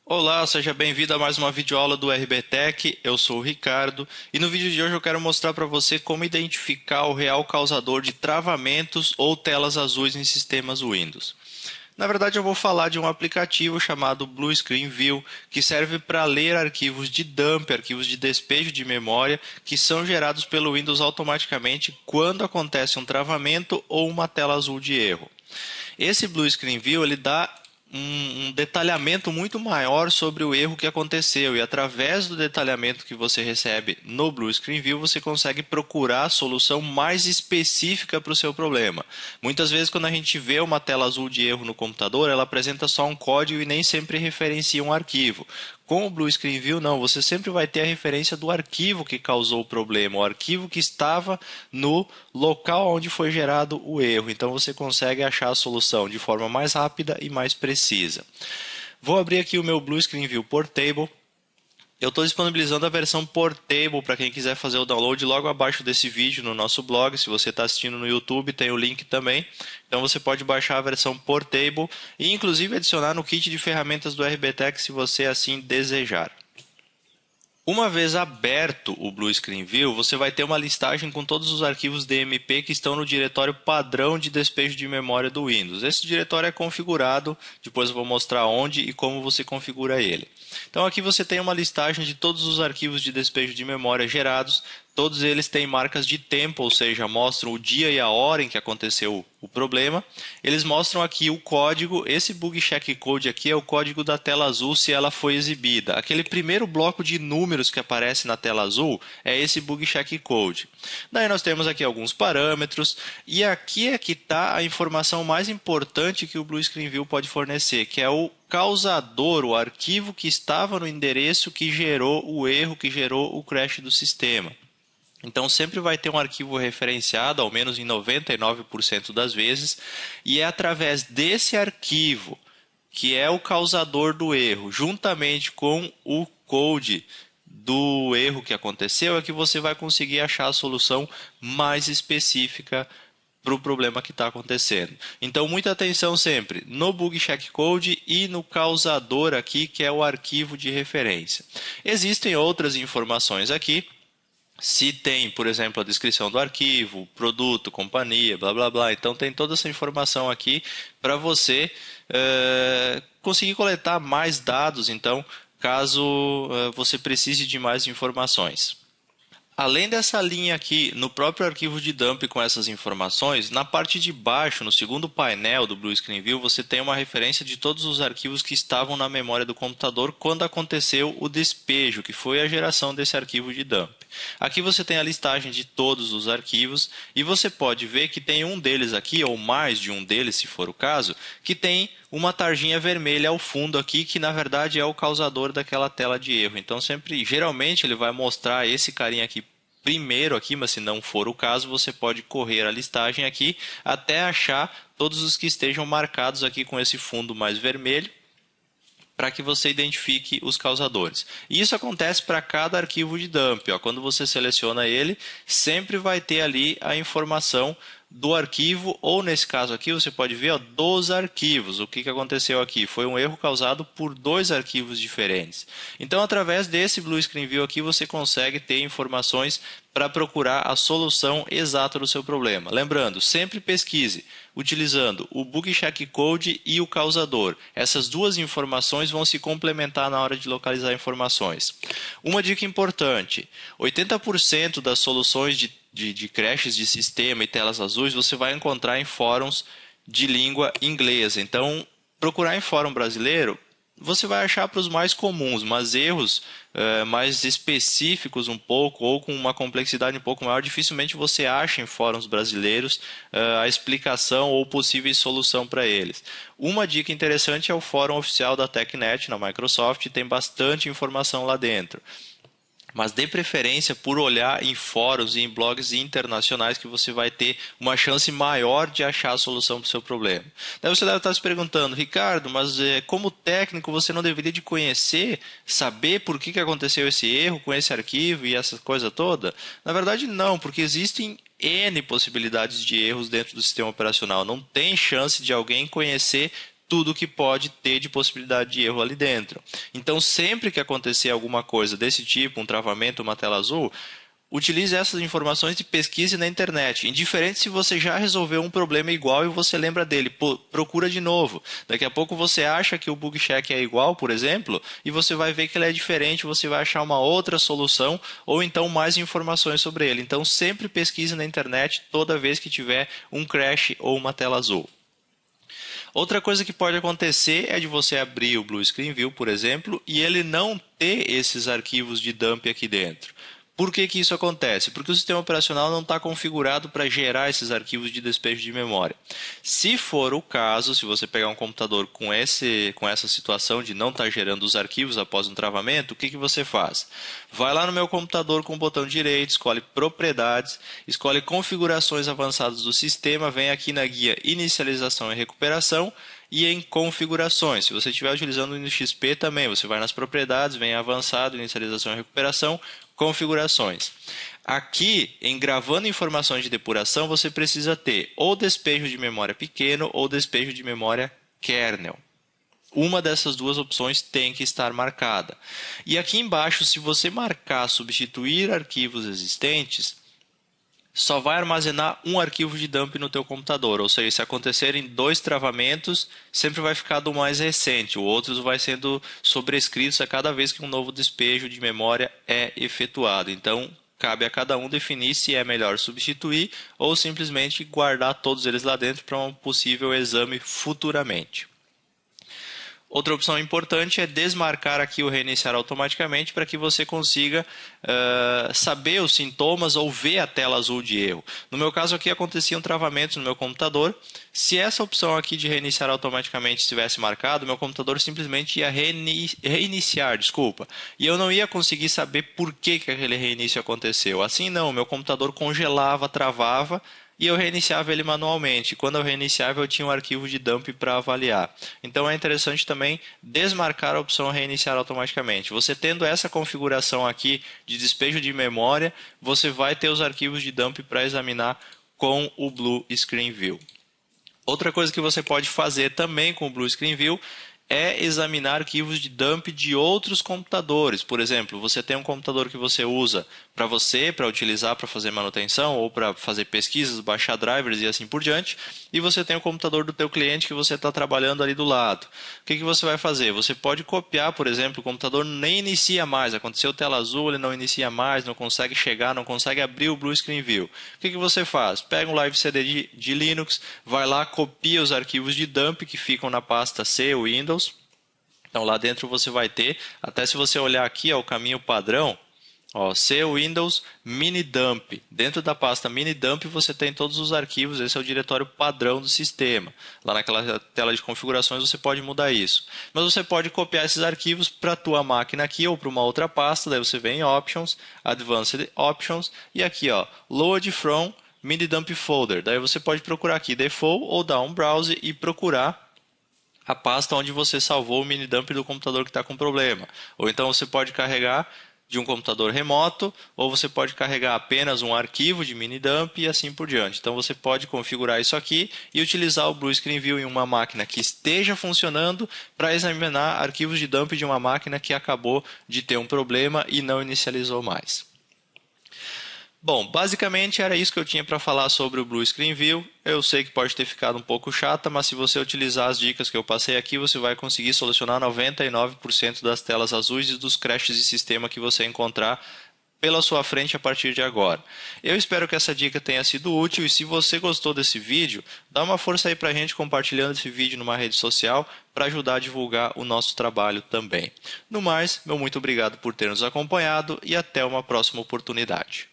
Olá, seja bem-vindo a mais uma videoaula do RBTech. Eu sou o Ricardo e no vídeo de hoje eu quero mostrar para você como identificar o real causador de travamentos ou telas azuis em sistemas Windows. Na verdade, eu vou falar de um aplicativo chamado Blue Screen View, que serve para ler arquivos de dump, arquivos de despejo de memória, que são gerados pelo Windows automaticamente quando acontece um travamento ou uma tela azul de erro. Esse Blue Screen View ele dá um detalhamento muito maior sobre o erro que aconteceu e através do detalhamento que você recebe no Blue Screen View você consegue procurar a solução mais específica para o seu problema. Muitas vezes quando a gente vê uma tela azul de erro no computador, ela apresenta só um código e nem sempre referencia um arquivo. Com o Blue Screen View, não, você sempre vai ter a referência do arquivo que causou o problema, o arquivo que estava no local onde foi gerado o erro. Então você consegue achar a solução de forma mais rápida e mais precisa. Vou abrir aqui o meu Blue Screen View Portable. Eu estou disponibilizando a versão Portable para quem quiser fazer o download logo abaixo desse vídeo no nosso blog. Se você está assistindo no YouTube, tem o link também. Então você pode baixar a versão Portable e inclusive adicionar no kit de ferramentas do RBTech se você assim desejar. Uma vez aberto o Blue Screen View, você vai ter uma listagem com todos os arquivos DMP que estão no diretório padrão de despejo de memória do Windows. Esse diretório é configurado, depois eu vou mostrar onde e como você configura ele. Então aqui você tem uma listagem de todos os arquivos de despejo de memória gerados. Todos eles têm marcas de tempo, ou seja, mostram o dia e a hora em que aconteceu o problema. Eles mostram aqui o código. Esse bug check code aqui é o código da tela azul se ela foi exibida. Aquele primeiro bloco de números que aparece na tela azul é esse bug check code. Daí nós temos aqui alguns parâmetros e aqui é que está a informação mais importante que o Blue Screen View pode fornecer, que é o causador, o arquivo que estava no endereço que gerou o erro, que gerou o crash do sistema. Então sempre vai ter um arquivo referenciado, ao menos em 99% das vezes, e é através desse arquivo, que é o causador do erro, juntamente com o code do erro que aconteceu, é que você vai conseguir achar a solução mais específica para o problema que está acontecendo. Então muita atenção sempre no bug check code e no causador aqui, que é o arquivo de referência. Existem outras informações aqui. Se tem, por exemplo, a descrição do arquivo, produto, companhia, blá blá blá. Então tem toda essa informação aqui para você conseguir coletar mais dados, então, caso você precise de mais informações. Além dessa linha aqui, no próprio arquivo de dump com essas informações, na parte de baixo, no segundo painel do Blue Screen View, você tem uma referência de todos os arquivos que estavam na memória do computador quando aconteceu o despejo, que foi a geração desse arquivo de dump. Aqui você tem a listagem de todos os arquivos e você pode ver que tem um deles aqui, ou mais de um deles, se for o caso, que tem uma tarjinha vermelha ao fundo aqui, que na verdade é o causador daquela tela de erro. Então geralmente ele vai mostrar esse carinha aqui primeiro aqui, mas se não for o caso, você pode correr a listagem aqui até achar todos os que estejam marcados aqui com esse fundo mais vermelho, para que você identifique os causadores. E isso acontece para cada arquivo de dump. Ó. Quando você seleciona ele, sempre vai ter ali a informação do arquivo, ou nesse caso aqui, você pode ver ó, dos arquivos. O que aconteceu aqui? Foi um erro causado por dois arquivos diferentes. Então, através desse Blue Screen View aqui, você consegue ter informações para procurar a solução exata do seu problema. Lembrando, sempre pesquise utilizando o bug check code e o causador. Essas duas informações vão se complementar na hora de localizar informações. Uma dica importante, 80% das soluções de crashes de sistema e telas azuis você vai encontrar em fóruns de língua inglesa. Então, procurar em fórum brasileiro, você vai achar para os mais comuns, mas erros mais específicos um pouco ou com uma complexidade um pouco maior, dificilmente você acha em fóruns brasileiros a explicação ou possíveis solução para eles. Uma dica interessante é o fórum oficial da TechNet na Microsoft, tem bastante informação lá dentro. Mas dê preferência por olhar em fóruns e em blogs internacionais que você vai ter uma chance maior de achar a solução para o seu problema. Daí você deve estar se perguntando, Ricardo, mas como técnico você não deveria de conhecer, saber por que aconteceu esse erro com esse arquivo e essa coisa toda? Na verdade não, porque existem N possibilidades de erros dentro do sistema operacional. Não tem chance de alguém conhecer tudo que pode ter de possibilidade de erro ali dentro. Então, sempre que acontecer alguma coisa desse tipo, um travamento, uma tela azul, utilize essas informações e pesquise na internet. Indiferente se você já resolveu um problema igual e você lembra dele, procura de novo. Daqui a pouco você acha que o bug check é igual, por exemplo, e você vai ver que ele é diferente, você vai achar uma outra solução ou então mais informações sobre ele. Então sempre pesquise na internet toda vez que tiver um crash ou uma tela azul. Outra coisa que pode acontecer é de você abrir o Blue Screen View, por exemplo, e ele não ter esses arquivos de dump aqui dentro. Por que isso acontece? Porque o sistema operacional não está configurado para gerar esses arquivos de despejo de memória. Se for o caso, se você pegar um computador com essa situação de não estar gerando os arquivos após um travamento, o que você faz? Vai lá no meu computador com o botão direito, escolhe Propriedades, escolhe Configurações Avançadas do Sistema, vem aqui na guia Inicialização e Recuperação, e em configurações. Se você estiver utilizando o Windows XP também, você vai nas propriedades, vem em avançado, inicialização e recuperação, configurações. Aqui, em gravando informações de depuração, você precisa ter ou despejo de memória pequeno ou despejo de memória kernel. Uma dessas duas opções tem que estar marcada. E aqui embaixo, se você marcar substituir arquivos existentes, só vai armazenar um arquivo de dump no teu computador, ou seja, se acontecerem 2 travamentos, sempre vai ficar do mais recente, o outro vai sendo sobrescrito a cada vez que um novo despejo de memória é efetuado. Então, cabe a cada um definir se é melhor substituir ou simplesmente guardar todos eles lá dentro para um possível exame futuramente. Outra opção importante é desmarcar aqui o reiniciar automaticamente para que você consiga saber os sintomas ou ver a tela azul de erro. No meu caso aqui aconteciam travamentos no meu computador. Se essa opção aqui de reiniciar automaticamente estivesse marcado, meu computador simplesmente ia reiniciar, e eu não ia conseguir saber por que aquele reinício aconteceu. Assim não, meu computador congelava, travava, e eu reiniciava ele manualmente. Quando eu reiniciava, eu tinha um arquivo de dump para avaliar. Então é interessante também desmarcar a opção reiniciar automaticamente. Você tendo essa configuração aqui de despejo de memória, você vai ter os arquivos de dump para examinar com o Blue Screen View. Outra coisa que você pode fazer também com o Blue Screen View é examinar arquivos de dump de outros computadores. Por exemplo, você tem um computador que você usa para utilizar para fazer manutenção ou para fazer pesquisas, baixar drivers e assim por diante, e você tem o computador do teu cliente que você está trabalhando ali do lado. O que você vai fazer? Você pode copiar, por exemplo, o computador nem inicia mais, aconteceu tela azul, ele não inicia mais, não consegue chegar, não consegue abrir o Blue Screen View. O que você faz? Pega um Live CD de Linux, vai lá, copia os arquivos de dump que ficam na pasta C, Windows. Então lá dentro você vai ter, até se você olhar aqui, o caminho padrão, C Windows Mini Dump. Dentro da pasta Mini Dump você tem todos os arquivos, esse é o diretório padrão do sistema. Lá naquela tela de configurações você pode mudar isso. Mas você pode copiar esses arquivos para a tua máquina aqui ou para uma outra pasta, daí você vem em Options, Advanced Options e aqui Load from Mini Dump Folder. Daí você pode procurar aqui Default ou dar um browse e procurar a pasta onde você salvou o mini dump do computador que está com problema. Ou então você pode carregar de um computador remoto, ou você pode carregar apenas um arquivo de mini dump e assim por diante. Então você pode configurar isso aqui e utilizar o Blue Screen View em uma máquina que esteja funcionando para examinar arquivos de dump de uma máquina que acabou de ter um problema e não inicializou mais. Bom, basicamente era isso que eu tinha para falar sobre o Blue Screen View. Eu sei que pode ter ficado um pouco chata, mas se você utilizar as dicas que eu passei aqui, você vai conseguir solucionar 99% das telas azuis e dos crashes de sistema que você encontrar pela sua frente a partir de agora. Eu espero que essa dica tenha sido útil e se você gostou desse vídeo, dá uma força aí para a gente compartilhando esse vídeo numa rede social para ajudar a divulgar o nosso trabalho também. No mais, meu muito obrigado por ter nos acompanhado e até uma próxima oportunidade.